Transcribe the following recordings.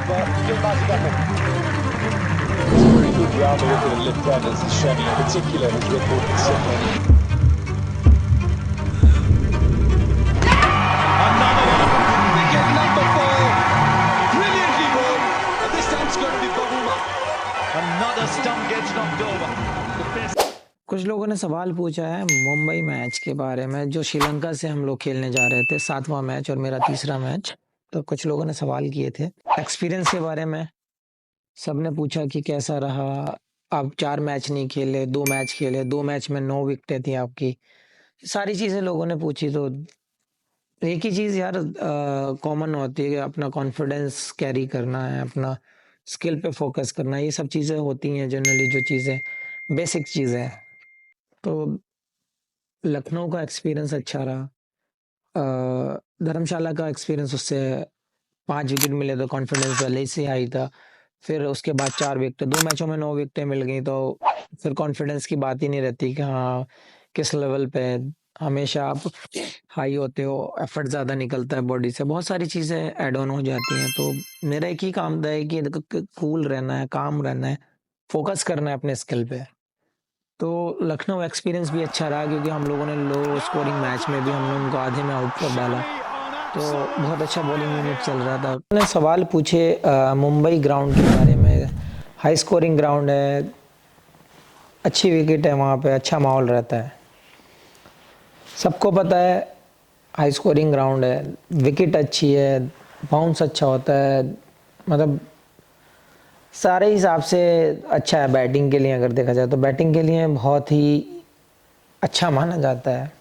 It's a very good ground they're going to lift runners, and Shani in particular has recorded similar. Another one. Wicket number 4. Brilliantly bowled. And this time it's going to be Bahuma. Another stump gets knocked over. The best. कुछ लोगों ने सवाल पूछा है Mumbai match के बारे में जो श्रीलंका से हम लोग खेलने जा रहे थे, 7वां मैच और मेरा तीसरा मैच। तो कुछ लोगों ने सवाल किए थे एक्सपीरियंस के बारे में। सबने पूछा कि कैसा रहा, आप 4 मैच नहीं खेले, 2 मैच खेले, 2 मैच में 9 विकेटें थी आपकी। सारी चीज़ें लोगों ने पूछी। तो एक ही चीज़ यार कॉमन होती है कि अपना कॉन्फिडेंस कैरी करना है, अपना स्किल पे फोकस करना है। ये सब चीज़ें होती हैं जनरली, जो चीज़ें बेसिक चीज़ें हैं। तो लखनऊ का एक्सपीरियंस अच्छा रहा। धर्मशाला का एक्सपीरियंस, उससे 5 विकेट मिले तो कॉन्फिडेंस पहले से हाई था। फिर उसके बाद 4 विकेट, 2 मैचों में 9 विकेटें मिल गई तो फिर कॉन्फिडेंस की बात ही नहीं रहती कि हाँ किस लेवल पे हमेशा आप हाई होते हो, एफर्ट ज़्यादा निकलता है बॉडी से, बहुत सारी चीज़ें ऐड ऑन हो जाती हैं। तो मेरा एक ही काम था है कि कूल रहना है, काम रहना है, फोकस करना है अपने स्किल पे। तो लखनऊ एक्सपीरियंस भी अच्छा रहा क्योंकि हम लोगों ने लो स्कोरिंग मैच में भी हमने उनको आधे में आउट कर डाला, तो बहुत अच्छा बॉलिंग यूनिट चल रहा था। उन्होंने सवाल पूछे मुंबई ग्राउंड के बारे में। हाई स्कोरिंग ग्राउंड है, अच्छी विकेट है, वहाँ पे अच्छा माहौल रहता है। सबको पता है हाई स्कोरिंग ग्राउंड है, विकेट अच्छी है, बाउंस अच्छा होता है, मतलब सारे हिसाब से अच्छा है। बैटिंग के लिए अगर देखा जाए तो बैटिंग के लिए बहुत ही अच्छा माना जाता है।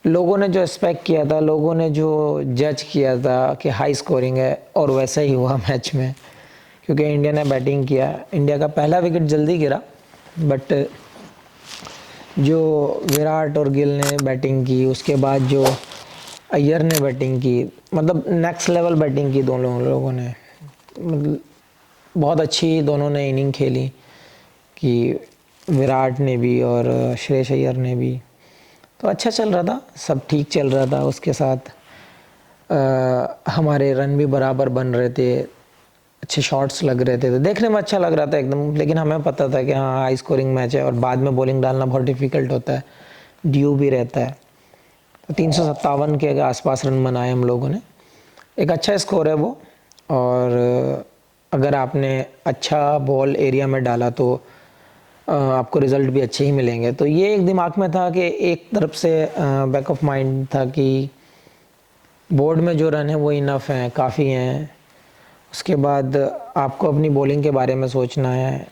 लोगों ने जो एक्सपेक्ट किया था, लोगों ने जो जज किया था कि हाई स्कोरिंग है, और वैसा ही हुआ मैच में। क्योंकि इंडिया ने बैटिंग किया, इंडिया का पहला विकेट जल्दी गिरा, बट जो विराट और गिल ने बैटिंग की, उसके बाद जो अय्यर ने बैटिंग की, मतलब नेक्स्ट लेवल बैटिंग की दोनों लोगों ने। मतलब बहुत अच्छी दोनों ने इनिंग खेली, कि विराट ने भी और श्रेयस अय्यर ने भी। तो अच्छा चल रहा था, सब ठीक चल रहा था। उसके साथ हमारे रन भी बराबर बन रहे थे, अच्छे शॉट्स लग रहे थे, तो देखने में अच्छा लग रहा था एकदम। लेकिन हमें पता था कि हाँ हाई स्कोरिंग मैच है और बाद में बॉलिंग डालना बहुत डिफ़िकल्ट होता है, ड्यू भी रहता है। तो 357 के आसपास रन बनाए हम लोगों ने, एक अच्छा स्कोर है वो। और अगर आपने अच्छा बॉल एरिया में डाला तो आपको रिज़ल्ट भी अच्छे ही मिलेंगे। तो ये एक दिमाग में था कि एक तरफ से बैक ऑफ माइंड था कि बोर्ड में जो रन है वो इनफ हैं, काफ़ी हैं। उसके बाद आपको अपनी बॉलिंग के बारे में सोचना है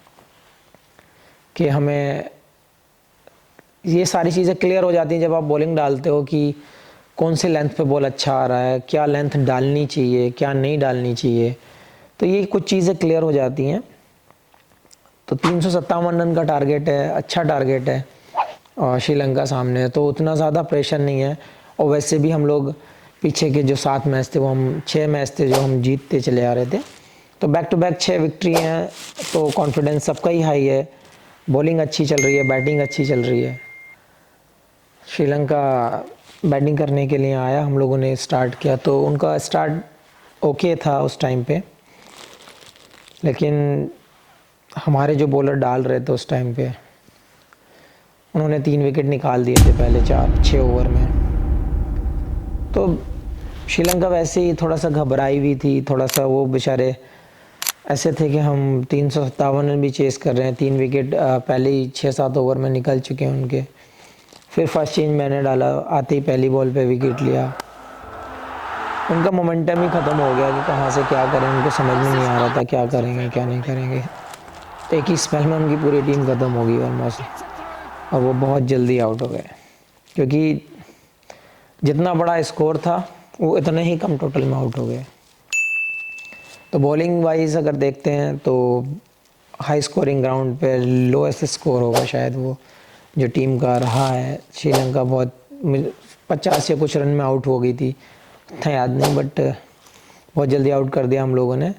कि हमें ये सारी चीज़ें क्लियर हो जाती हैं जब आप बॉलिंग डालते हो कि कौन से लेंथ पे बॉल अच्छा आ रहा है, क्या लेंथ डालनी चाहिए, क्या नहीं डालनी चाहिए। तो ये कुछ चीज़ें क्लियर हो जाती हैं। तो 357 रन का टारगेट है, अच्छा टारगेट है, और श्रीलंका सामने है तो उतना ज़्यादा प्रेशर नहीं है। और वैसे भी हम लोग पीछे के जो 7 मैच थे वो हम 6 मैच थे जो हम जीतते चले आ रहे थे, तो बैक टू बैक 6 विक्ट्री हैं। तो कॉन्फिडेंस सबका ही हाई है, बॉलिंग अच्छी चल रही है, बैटिंग अच्छी चल रही है। श्रीलंका बैटिंग करने के लिए आया, हम लोगों ने स्टार्ट किया तो उनका स्टार्ट ओके था उस टाइम पे, लेकिन हमारे जो बॉलर डाल रहे थे उस टाइम पे, उन्होंने 3 विकेट निकाल दिए थे पहले 4-6 ओवर में। तो श्रीलंका वैसे ही थोड़ा सा घबराई हुई थी, थोड़ा सा वो बेचारे ऐसे थे कि हम 357 रन भी चेस कर रहे हैं, 3 विकेट पहले ही 6-7 ओवर में निकल चुके हैं उनके। फिर फर्स्ट चेंज मैंने डाला, आते ही पहली बॉल पे विकेट लिया। उनका मोमेंटम ही ख़त्म हो गया कि कहाँ से क्या करें, उनको समझ में नहीं आ रहा था क्या करेंगे क्या नहीं करेंगे। एक ही स्पेल में उनकी पूरी टीम ख़त्म हो गई ऑलमोस्ट, और वो बहुत जल्दी आउट हो गए क्योंकि जितना बड़ा स्कोर था वो इतने ही कम टोटल में आउट हो गए। तो बॉलिंग वाइज अगर देखते हैं तो हाई स्कोरिंग ग्राउंड पे लोएस्ट स्कोर होगा शायद वो जो टीम का रहा है। श्रीलंका बहुत 50 या कुछ रन में आउट हो गई थी, इतना याद नहीं, बट बहुत जल्दी आउट कर दिया हम लोगों ने।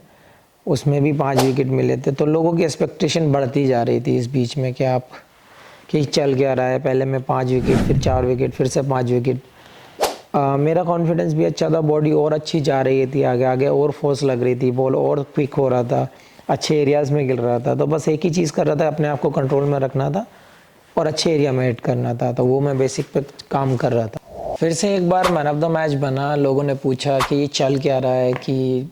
उसमें भी 5 विकेट मिले थे, तो लोगों की एक्सपेक्टेशन बढ़ती जा रही थी इस बीच में कि चल क्या रहा है, पहले में 5 विकेट, फिर 4 विकेट, फिर से 5 विकेट। मेरा कॉन्फिडेंस भी अच्छा था, बॉडी और अच्छी जा रही थी आगे आगे, और फोर्स लग रही थी, बॉल और क्विक हो रहा था, अच्छे एरियाज़ में गिर रहा था। तो बस एक ही चीज़ कर रहा था, अपने आप को कंट्रोल में रखना था और अच्छे एरिया में हिट करना था। तो वो मैं बेसिक पे काम कर रहा था। फिर से एक बार मैन ऑफ द मैच बना। लोगों ने पूछा कि ये चल क्या रहा है, कि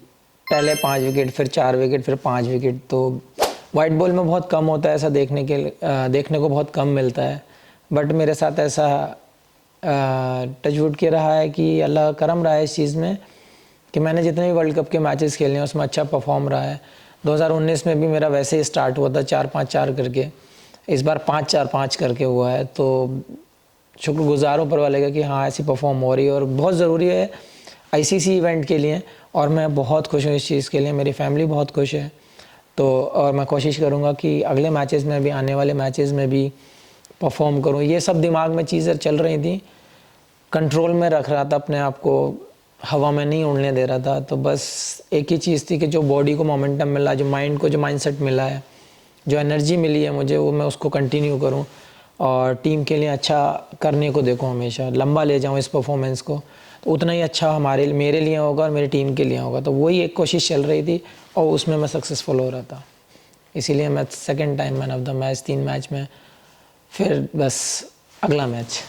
पहले 5 विकेट, फिर 4 विकेट, फिर 5 विकेट। तो वाइट बॉल में बहुत कम होता है ऐसा, देखने को बहुत कम मिलता है। बट मेरे साथ ऐसा टचवुड के रहा है कि अल्लाह करम रहा है इस चीज़ में कि मैंने जितने भी वर्ल्ड कप के मैचेस खेले हैं उसमें अच्छा परफॉर्म रहा है। 2019 में भी मेरा वैसे ही स्टार्ट हुआ था 4-5-4 करके, इस बार 5-4-5 करके हुआ है। तो शुक्रगुजार ऊपर वाले का कि हाँ ऐसी परफॉर्म हो रही है, और बहुत ज़रूरी है आईसीसी इवेंट के लिए। और मैं बहुत खुश हूँ इस चीज़ के लिए, मेरी फैमिली बहुत खुश है। तो और मैं कोशिश करूँगा कि अगले मैचेस में भी, आने वाले मैचेस में भी परफॉर्म करूँ। ये सब दिमाग में चीज़ें चल रही थी, कंट्रोल में रख रहा था अपने आप को, हवा में नहीं उड़ने दे रहा था। तो बस एक ही चीज़ थी कि जो बॉडी को मोमेंटम मिला, जो माइंड को जो माइंडसेट मिला है, जो एनर्जी मिली है मुझे, वो मैं उसको कंटिन्यू करूं और टीम के लिए अच्छा करने को देखूं, हमेशा लंबा ले जाऊं इस परफॉर्मेंस को। तो उतना ही अच्छा मेरे लिए होगा और मेरी टीम के लिए होगा। तो वही एक कोशिश चल रही थी और उसमें मैं सक्सेसफुल हो रहा था। इसीलिए मैं second time man of the match, 3 match में, फिर बस अगला मैच।